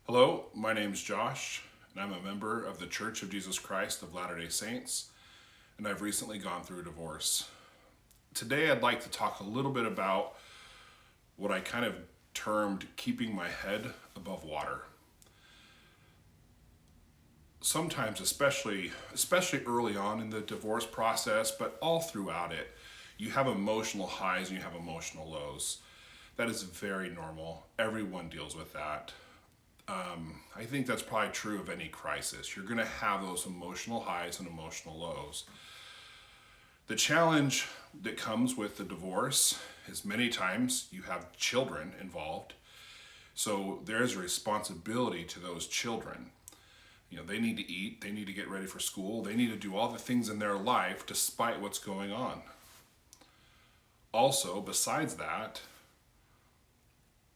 Hello, my name is Josh, and I'm a member of the Church of Jesus Christ of Latter-day Saints, and I've recently gone through a divorce. Today, I'd like to talk a little bit about what I kind of termed keeping my head above water. Sometimes, especially early on in the divorce process, but all throughout it, you have emotional highs and you have emotional lows. That is very normal. Everyone deals with that. I think that's probably true of any crisis. You're going to have those emotional highs and emotional lows. The challenge that comes with the divorce is many times you have children involved. So there's a responsibility to those children. They need to eat, they need to get ready for school, they need to do all the things in their life despite what's going on. Also, besides that,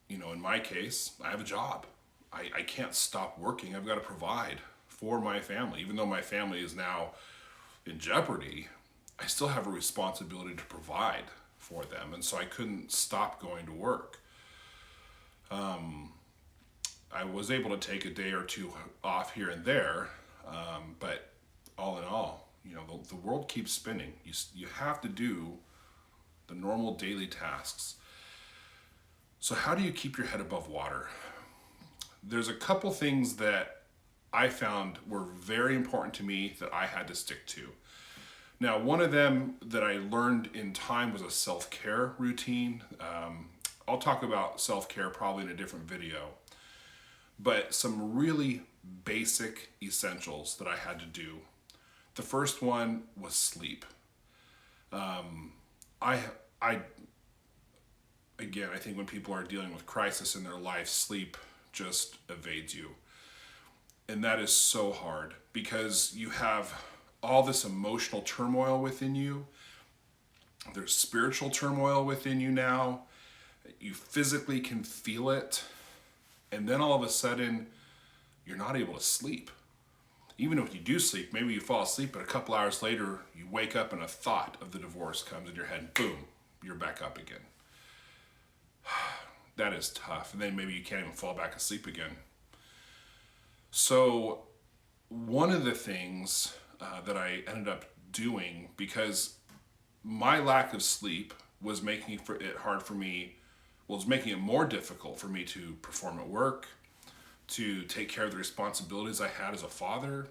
in my case, I have a job. I can't stop working. I've got to provide for my family. Even though my family is now in jeopardy, I still have a responsibility to provide for them. And so I couldn't stop going to work. I was able to take a day or two off here and there, but all in all, the world keeps spinning. You have to do the normal daily tasks. So how do you keep your head above water? There's a couple things that I found were very important to me that I had to stick to. Now, one of them that I learned in time was a self-care routine. I'll talk about self-care probably in a different video, but some really basic essentials that I had to do. The first one was sleep. I again, I think when people are dealing with crisis in their life, sleep just evades you. And that is so hard because you have all this emotional turmoil within you. There's spiritual turmoil within you now. You physically can feel it. And then all of a sudden, you're not able to sleep. Even if you do sleep, maybe you fall asleep, but a couple hours later, you wake up and a thought of the divorce comes in your head, and boom, you're back up again. That is tough. And then maybe you can't even fall back asleep again. So one of the things that I ended up doing, because my lack of sleep was making it hard for me, well, it was making it more difficult for me to perform at work, to take care of the responsibilities I had as a father.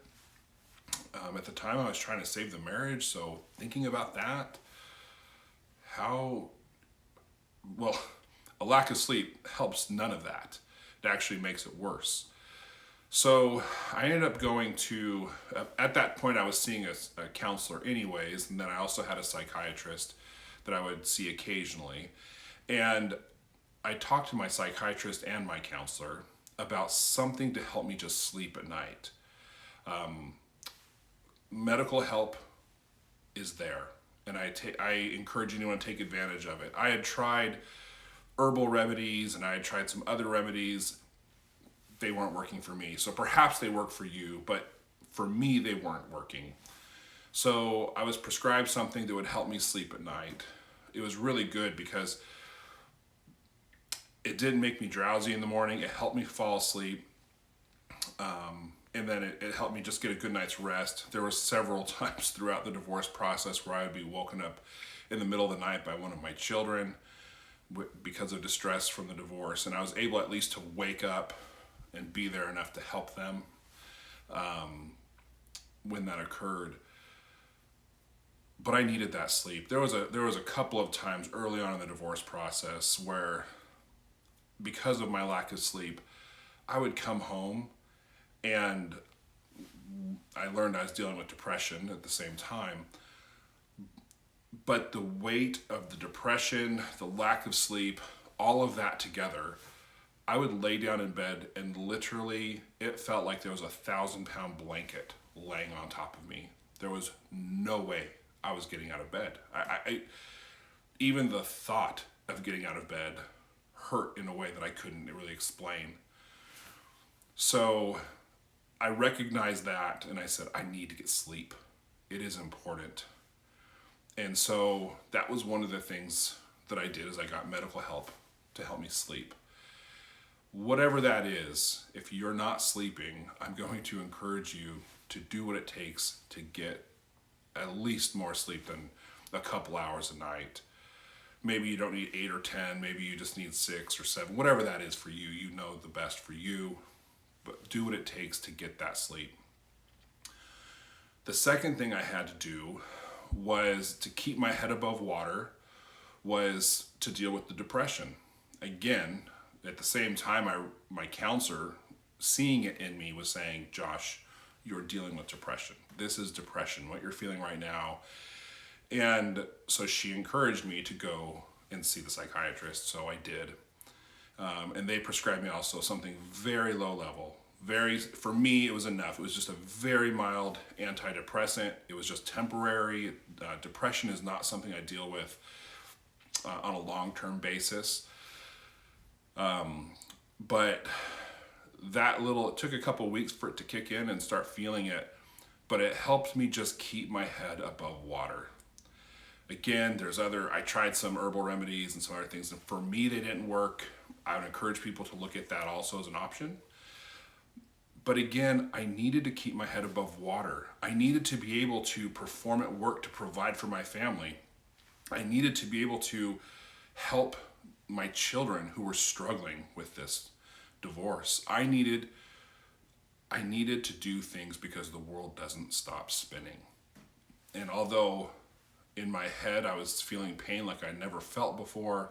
At the time, I was trying to save the marriage, so thinking about that, well, a lack of sleep helps none of that. It actually makes it worse. So I ended up going to, at that point I was seeing a counselor anyways, and then I also had a psychiatrist that I would see occasionally. And I talked to my psychiatrist and my counselor about something to help me just sleep at night. Medical help is there, and I encourage anyone to take advantage of it. I had tried herbal remedies and I had tried some other remedies. They weren't working for me. So perhaps they work for you, but for me, they weren't working. So I was prescribed something that would help me sleep at night. It was really good because it didn't make me drowsy in the morning. It helped me fall asleep. And then it helped me just get a good night's rest. There were several times throughout the divorce process where I would be woken up in the middle of the night by one of my children because of distress from the divorce. And I was able at least to wake up and be there enough to help them when that occurred. But I needed that sleep. There was a couple of times early on in the divorce process where, because of my lack of sleep, I would come home and I learned I was dealing with depression at the same time. But the weight of the depression, the lack of sleep, all of that together, I would lay down in bed and literally it felt like there was a 1,000-pound blanket laying on top of me. There was no way I was getting out of bed. Even the thought of getting out of bed hurt in a way that I couldn't really explain. So I recognized that and I said, I need to get sleep. It is important. And so that was one of the things that I did is I got medical help to help me sleep. Whatever that is, if you're not sleeping, I'm going to encourage you to do what it takes to get at least more sleep than a couple hours a night. Maybe you don't need 8 or 10, maybe you just need 6 or 7, whatever that is for you. You know the best for you, but do what it takes to get that sleep. The second thing I had to do was to keep my head above water, was to deal with the depression. Again, at the same time, my counselor, seeing it in me, was saying, Josh, you're dealing with depression. This is depression, what you're feeling right now. And so she encouraged me to go and see the psychiatrist. So I did. And they prescribed me also something very low level. For me, it was enough. It was just a very mild antidepressant. It was just temporary. Depression is not something I deal with on a long-term basis. But it took a couple of weeks for it to kick in and start feeling it, but it helped me just keep my head above water. Again, I tried some herbal remedies and some other things, and for me, they didn't work. I would encourage people to look at that also as an option. But again, I needed to keep my head above water. I needed to be able to perform at work to provide for my family. I needed to be able to help my children who were struggling with this divorce. I needed to do things because the world doesn't stop spinning. And although in my head I was feeling pain like I never felt before,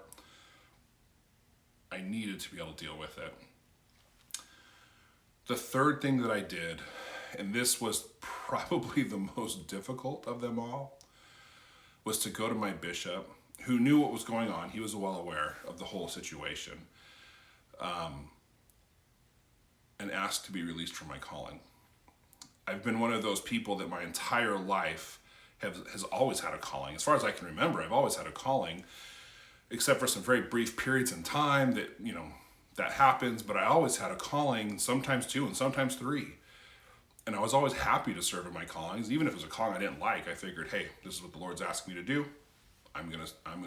I needed to be able to deal with it. The third thing that I did, and this was probably the most difficult of them all, was to go to my bishop, who knew what was going on. He was well aware of the whole situation, and ask to be released from my calling. I've been one of those people that my entire life has always had a calling. As far as I can remember, I've always had a calling, except for some very brief periods in time that happens, but I always had a calling, sometimes 2 and sometimes 3. And I was always happy to serve in my callings. Even if it was a calling I didn't like, I figured, hey, this is what the Lord's asking me to do. I'm gonna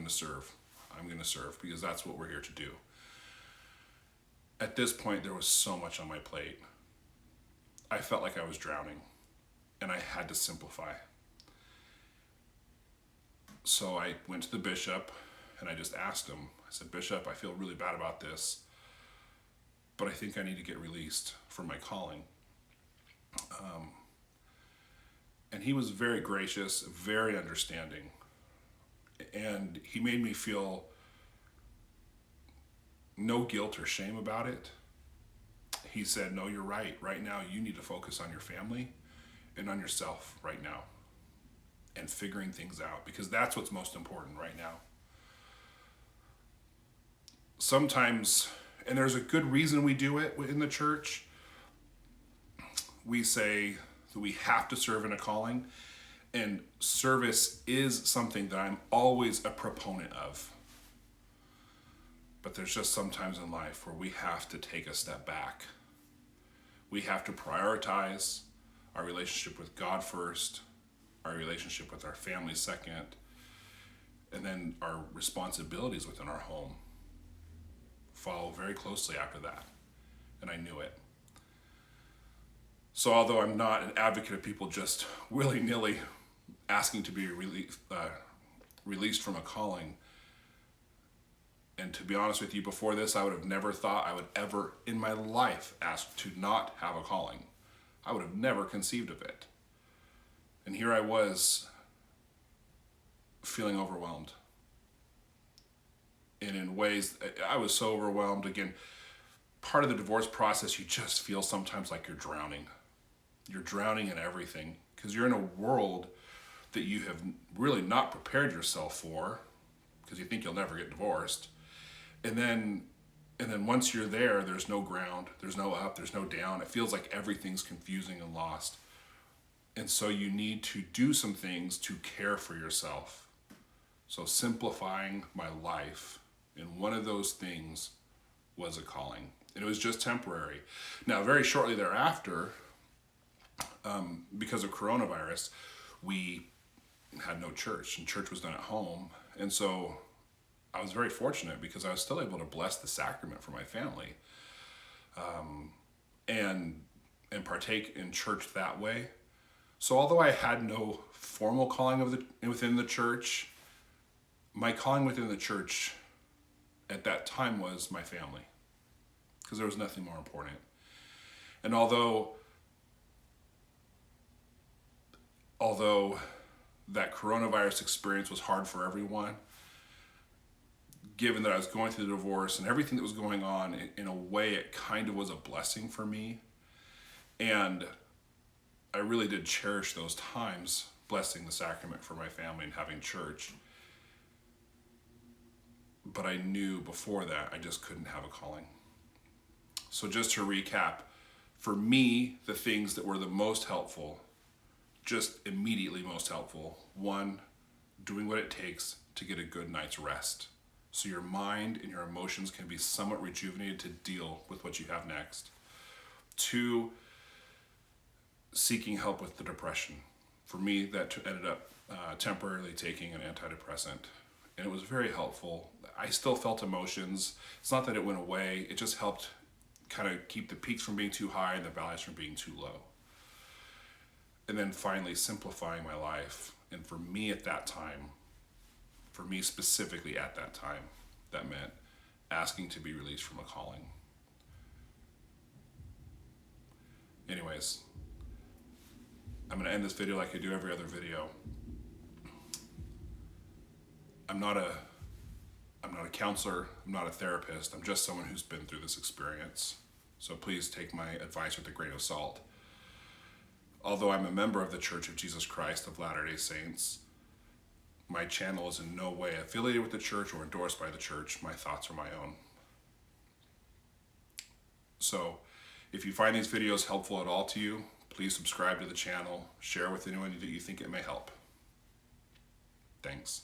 serve. I'm gonna serve because that's what we're here to do. At this point, there was so much on my plate. I felt like I was drowning, and I had to simplify. So I went to the bishop, and I just asked him. I said, Bishop, I feel really bad about this, but I think I need to get released from my calling. And he was very gracious, very understanding. And he made me feel no guilt or shame about it. He said, no, you're right. Right now, you need to focus on your family and on yourself right now and figuring things out, because that's what's most important right now. Sometimes, and there's a good reason we do it in the church, we say that we have to serve in a calling, and service is something that I'm always a proponent of. But there's just sometimes in life where we have to take a step back. We have to prioritize our relationship with God first, our relationship with our family second, and then our responsibilities within our home follow very closely after that. And I knew it. So although I'm not an advocate of people just willy-nilly asking to be released from a calling, and to be honest with you, before this, I would have never thought I would ever in my life ask to not have a calling. I would have never conceived of it. And here I was feeling overwhelmed. And in ways, I was so overwhelmed. Again, part of the divorce process, you just feel sometimes like you're drowning. You're drowning in everything because you're in a world that you have really not prepared yourself for because you think you'll never get divorced. And then once you're there, there's no ground, there's no up, there's no down. It feels like everything's confusing and lost. And so you need to do some things to care for yourself. So simplifying my life, and one of those things was a calling. And it was just temporary. Now, very shortly thereafter, because of coronavirus, we had no church, and church was done at home. And so I was very fortunate because I was still able to bless the sacrament for my family. and partake in church that way. So although I had no formal calling within the church, my calling within the church at that time was my family, because there was nothing more important. And although that coronavirus experience was hard for everyone, given that I was going through the divorce and everything that was going on, in a way, it kind of was a blessing for me. And I really did cherish those times, blessing the sacrament for my family and having church. But I knew before that I just couldn't have a calling. So just to recap, for me, the things that were the most helpful, just immediately most helpful: one, doing what it takes to get a good night's rest, so your mind and your emotions can be somewhat rejuvenated to deal with what you have next. Two, seeking help with the depression. For me, that ended up temporarily taking an antidepressant, and it was very helpful. I still felt emotions. It's not that it went away, it just helped kind of keep the peaks from being too high and the valleys from being too low. And then finally, simplifying my life. And for me at that time, for me specifically at that time, that meant asking to be released from a calling. Anyways, I'm going to end this video like I do every other video. I'm not a counselor, I'm not a therapist, I'm just someone who's been through this experience. So please take my advice with a grain of salt. Although I'm a member of the Church of Jesus Christ of Latter-day Saints, my channel is in no way affiliated with the church or endorsed by the church. My thoughts are my own. So if you find these videos helpful at all to you, please subscribe to the channel, share with anyone that you think it may help. Thanks.